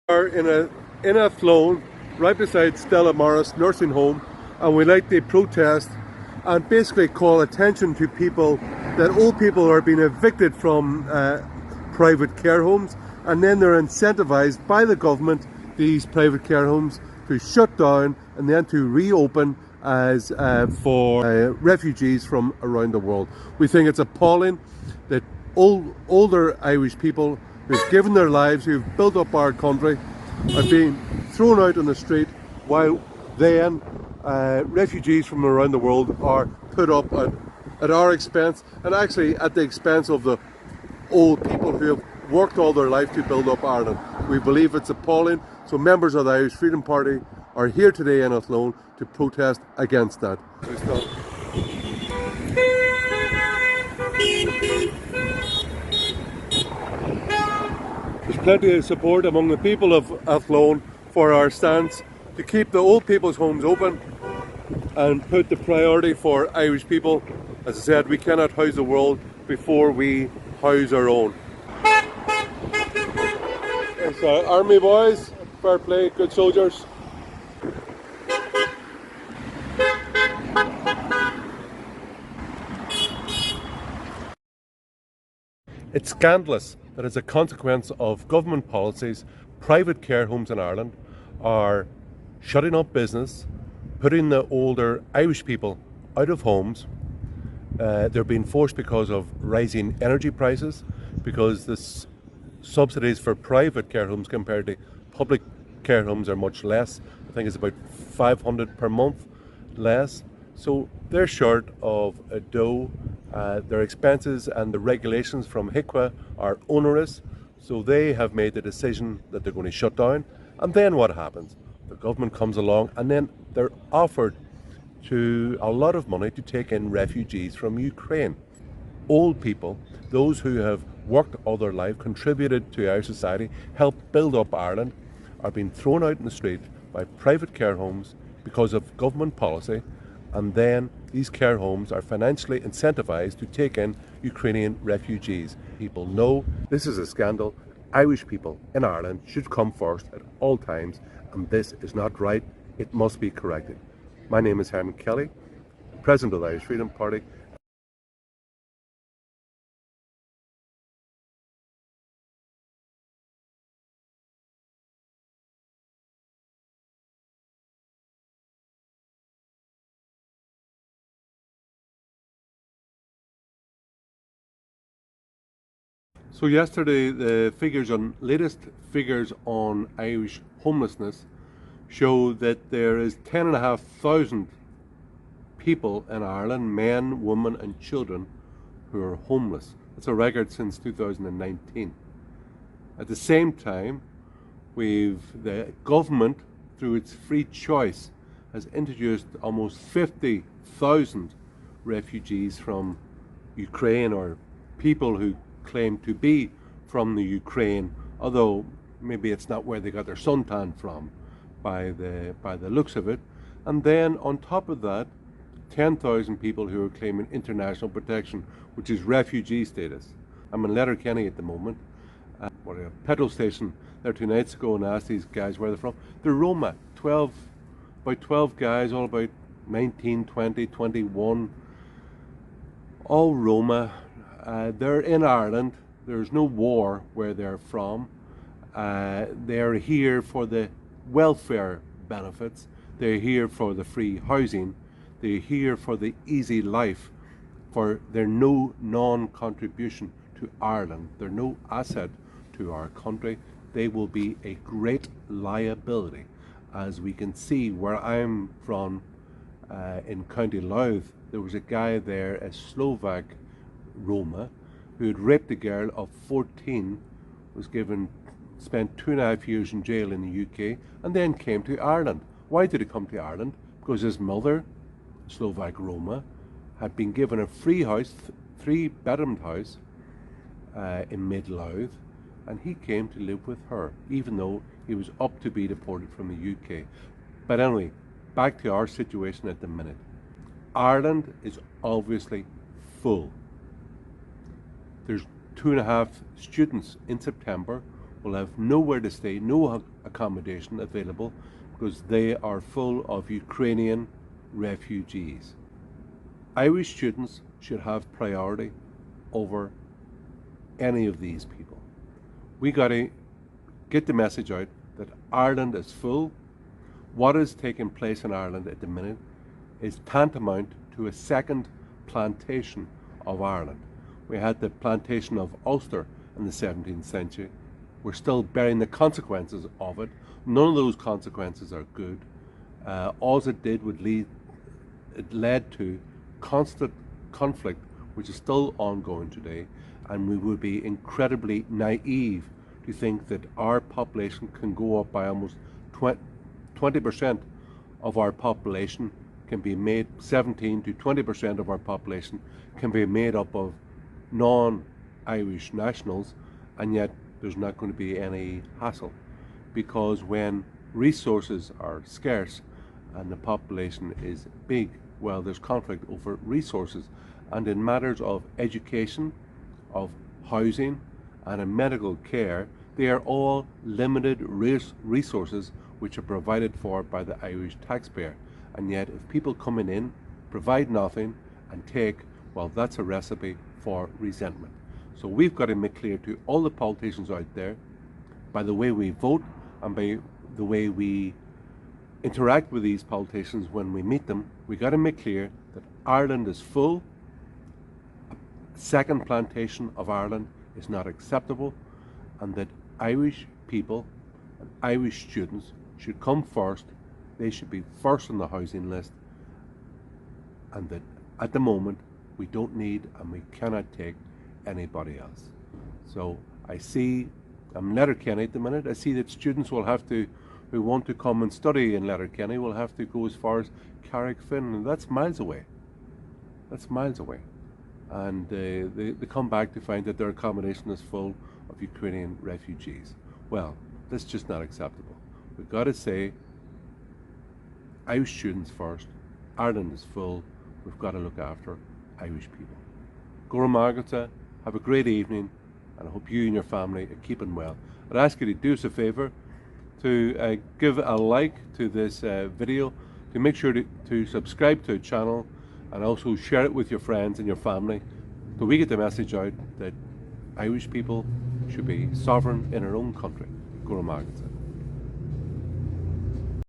Are in a Athlone, right beside Stella Morris nursing home, and we like to protest and basically call attention to people that old people are being evicted from private care homes, and then they're incentivized by the government, these private care homes, to shut down and then to reopen as for refugees from around the world. We think it's appalling that older Irish people who've given their lives, who've built up our country, are being thrown out on the street, while then refugees from around the world are put up at our expense, and actually at the expense of the old people who have worked all their life to build up Ireland. We believe it's appalling, so members of the Irish Freedom Party are here today in Athlone to protest against that. There's plenty of support among the people of Athlone for our stance to keep the old people's homes open and put the priority for Irish people. As I said, we cannot house the world before we house our own. It's army boys, fair play, good soldiers. It's scandalous that as a consequence of government policies, private care homes in Ireland are shutting up business, putting the older Irish people out of homes. They're being forced because of rising energy prices, because the subsidies for private care homes compared to public care homes are much less. I think it's about 500 per month less. So they're short of a dough. Their expenses and the regulations from HIQA are onerous, so they have made the decision that they're going to shut down. And then what happens? The government comes along and then they're offered to a lot of money to take in refugees from Ukraine. Old people, those who have worked all their life, contributed to our society, helped build up Ireland, are being thrown out in the street by private care homes because of government policy, and then these care homes are financially incentivized to take in Ukrainian refugees. People know this is a scandal. Irish people in Ireland should come first at all times, and this is not right. It must be corrected. My name is Hermann Kelly, President of the Irish Freedom Party. So yesterday, the latest figures on Irish homelessness show that there is 10,500 people in Ireland, men, women and children, who are homeless. That's a record since 2019. At the same time, the government, through its free choice, has introduced almost 50,000 refugees from Ukraine, or people who claim to be from the Ukraine, although maybe it's not where they got their suntan from by the looks of it. And then on top of that, 10,000 people who are claiming international protection, which is refugee status. I'm in Letterkenny at the moment, at a petrol station there 2 nights ago, and asked these guys where they're from. They're Roma, about 12 guys, all about 19, 20, 21, all Roma. They're in Ireland. There's no war where they're from. They're here for the welfare benefits. They're here for the free housing. They're here for the easy life, for their no non-contribution to Ireland. They're no asset to our country. They will be a great liability. As we can see where I'm from, in County Louth, there was a guy there, a Slovak Roma, who had raped a girl of 14, spent 2.5 years in jail in the UK, and then came to Ireland. Why did he come to Ireland? Because his mother, Slovak Roma, had been given a free house, 3-bedroomed house in Mid-Louth, and he came to live with her, even though he was up to be deported from the UK. But anyway, back to our situation at the minute. Ireland is obviously full. There's 2.5 students in September will have nowhere to stay, no accommodation available, because they are full of Ukrainian refugees. Irish students should have priority over any of these people. We got to get the message out that Ireland is full. What is taking place in Ireland at the minute is tantamount to a second plantation of Ireland. We had the plantation of Ulster in the 17th century. We're still bearing the consequences of it. None of those consequences are good. All it did would it led to constant conflict, which is still ongoing today, and we would be incredibly naive to think that our population can go up by almost 20% of our population can be made, 17 to 20% of our population can be made up of non-Irish nationals, and yet there's not going to be any hassle, because when resources are scarce and the population is big, well, there's conflict over resources. And in matters of education, of housing, and in medical care, they are all limited resources which are provided for by the Irish taxpayer. And yet, if people coming in provide nothing and take, well, that's a recipe for resentment. So we've got to make clear to all the politicians out there, by the way we vote and by the way we interact with these politicians when we meet them, we got to make clear that Ireland is full. A second plantation of Ireland is not acceptable, and that Irish people and Irish students should come first. They should be first on the housing list, and that at the moment we don't need and we cannot take anybody else. So I see, I'm Letterkenny at the minute, I see that students will have to, who want to come and study in Letterkenny, will have to go as far as Carrickfinn, and that's miles away. That's miles away. And they come back to find that their accommodation is full of Ukrainian refugees. Well, that's just not acceptable. We've got to say, Irish students first. Ireland is full. We've got to look after Irish people. Gora Margaret, have a great evening, and I hope you and your family are keeping well. I'd ask you to do us a favour, to give a like to this video, to make sure to subscribe to the channel, and also share it with your friends and your family, so we get the message out that Irish people should be sovereign in our own country. Gora Margaret.